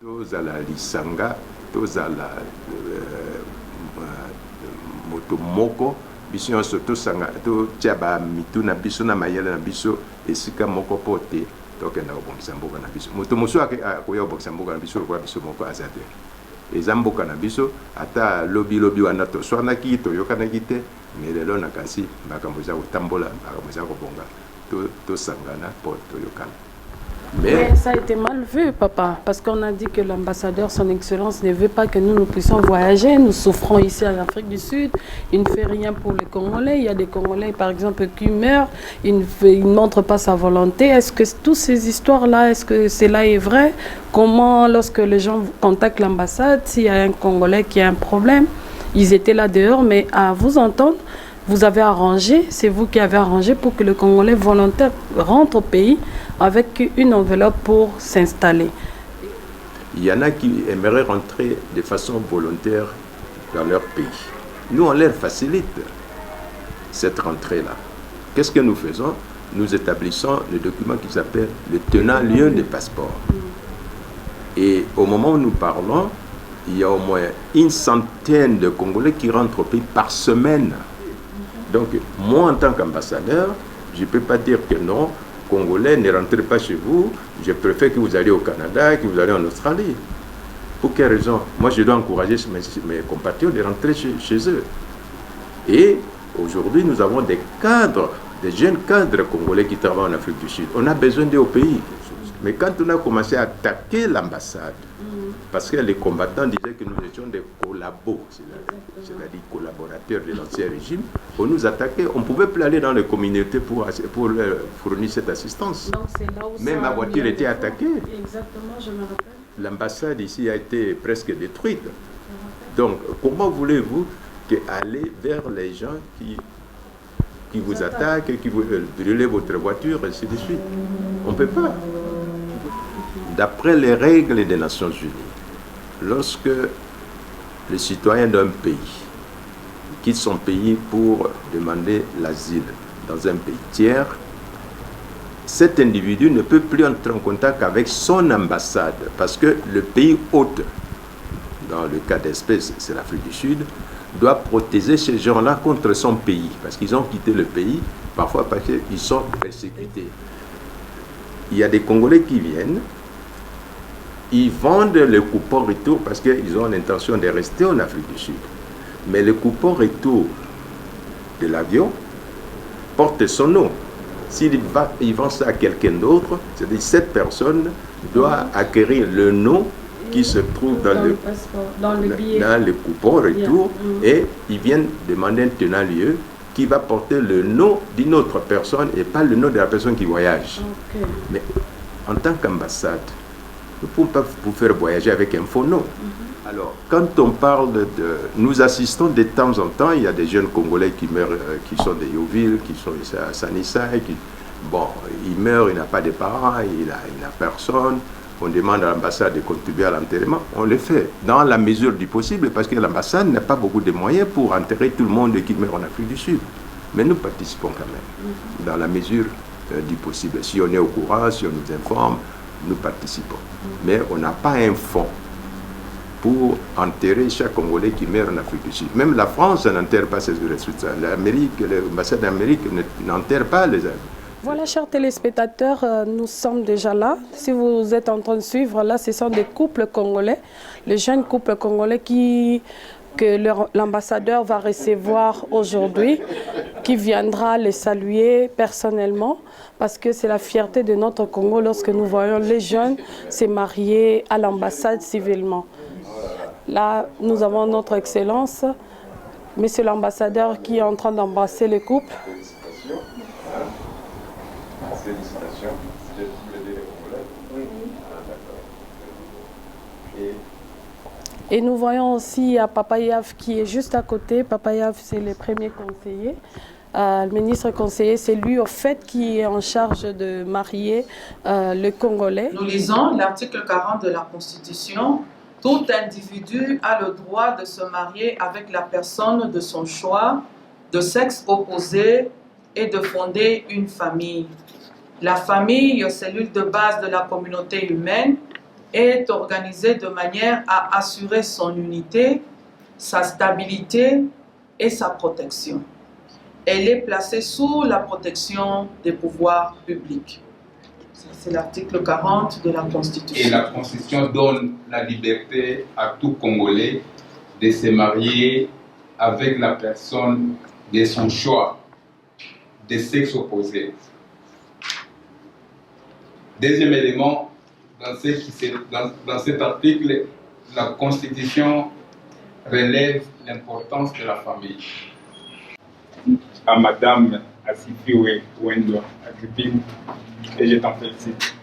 tozala lisanga tozala moto moko biso nyonso tosanga totia bamitu na biso na mayele na biso esika moko po te tokenda kobongisa mboka na biso moto mosusu akoya kobongisa mboka na biso lokola biso moko aza te eza mboka na biso ata lobi wana toswanaki toyokanaki te me lelo na kasi makambo eza kotambola makambo eza kobonga tosangana po toyokana. Mais ça a été mal vu, papa, parce qu'on a dit que l'ambassadeur, son excellence, ne veut pas que nous puissions voyager. Nous souffrons ici en Afrique du Sud. Il ne fait rien pour les Congolais. Il y a des Congolais, par exemple, qui meurent. Il ne montre pas sa volonté. Est-ce que toutes ces histoires-là, est-ce que cela est vrai? Comment, lorsque les gens contactent l'ambassade, s'il y a un Congolais qui a un problème, ils étaient là dehors, mais à vous entendre, vous avez arrangé, c'est vous qui avez arrangé pour que le Congolais volontaire rentre au pays avec une enveloppe pour s'installer. Il y en a qui aimeraient rentrer de façon volontaire dans leur pays. Nous, on leur facilite cette rentrée-là. Qu'est-ce que nous faisons? Nous établissons le document qui s'appelle le tenant-lieu des passeports. Et au moment où nous parlons, il y a au moins une centaine de Congolais qui rentrent au pays par semaine. Donc, moi, en tant qu'ambassadeur, je ne peux pas dire que non, Congolais, ne rentrez pas chez vous, je préfère que vous alliez au Canada, que vous alliez en Australie. Pour quelle raison? Moi, je dois encourager mes compatriotes de rentrer chez eux. Et aujourd'hui, nous avons des cadres, des jeunes cadres congolais qui travaillent en Afrique du Sud. On a besoin d'eux au pays. Mais quand on a commencé à attaquer l'ambassade, parce que les combattants disaient que nous étions des collabos, c'est-à-dire collaborateurs de l'ancien régime, on nous attaquait, on ne pouvait plus aller dans les communautés pour leur fournir cette assistance. Donc, c'est là où même ma voiture était attaquée. Exactement, je me rappelle. L'ambassade ici a été presque détruite. Donc, comment voulez-vous aller vers les gens qui vous attaquent, qui veulent brûler votre voiture, et ainsi de suite? On ne peut pas. D'après les règles des Nations Unies, lorsque les citoyens d'un pays quitte son pays pour demander l'asile dans un pays tiers, cet individu ne peut plus entrer en contact avec son ambassade parce que le pays hôte, dans le cas d'espèce, c'est l'Afrique du Sud, doit protéger ces gens-là contre son pays parce qu'ils ont quitté le pays, parfois parce qu'ils sont persécutés. Il y a des Congolais qui viennent, ils vendent le coupon retour parce qu'ils ont l'intention de rester en Afrique du Sud. Mais le coupon retour de l'avion porte son nom. S'il vend ça à quelqu'un d'autre, c'est-à-dire cette personne doit acquérir le nom qui se trouve dans le coupon retour et ils viennent demander un tenant-lieu qui va porter le nom d'une autre personne et pas le nom de la personne qui voyage. Okay. Mais en tant qu'ambassade, nous ne pouvons pas vous faire voyager avec un faux nom. Alors, quand on parle de... Nous assistons de temps en temps, il y a des jeunes Congolais qui meurent, qui sont de Yoville, qui sont ici à Sanissa, bon, il meurt, il n'a pas de parents, il n'a personne. On demande à l'ambassade de contribuer à l'enterrement. On le fait dans la mesure du possible parce que l'ambassade n'a pas beaucoup de moyens pour enterrer tout le monde qui meurt en Afrique du Sud. Mais nous participons quand même, dans la mesure du possible. Si on est au courant, si on nous informe, nous participons. Mais on n'a pas un fonds pour enterrer chaque Congolais qui meurt en Afrique du Sud. Même la France n'enterre pas ses ressources. L'ambassade d'Amérique n'enterre pas les amis. Voilà, chers téléspectateurs, nous sommes déjà là. Si vous êtes en train de suivre, là, ce sont des couples congolais, les jeunes couples congolais que l'ambassadeur va recevoir aujourd'hui, qui viendra les saluer personnellement, parce que c'est la fierté de notre Congo lorsque nous voyons les jeunes se marier à l'ambassade civilement. Là, nous avons notre Excellence, Monsieur l'ambassadeur qui est en train d'embrasser les couples. Félicitations. Vous êtes tous les deux Congolais? Oui. D'accord. Et nous voyons aussi à Papa Yav qui est juste à côté. Papa Yav, c'est le premier conseiller. Le ministre conseiller, c'est lui au fait qui est en charge de marier le Congolais. Nous lisons l'article 40 de la Constitution. Tout individu a le droit de se marier avec la personne de son choix, de sexe opposé et de fonder une famille. La famille, cellule de base de la communauté humaine, est organisée de manière à assurer son unité, sa stabilité et sa protection. Elle est placée sous la protection des pouvoirs publics. C'est l'article 40 de la Constitution. Et la Constitution donne la liberté à tout Congolais de se marier avec la personne de son choix, de sexe opposé. Deuxième élément, dans cet article, la Constitution relève l'importance de la famille. À Madame Asifiwe Wendo Agripine, et je t'en félicite.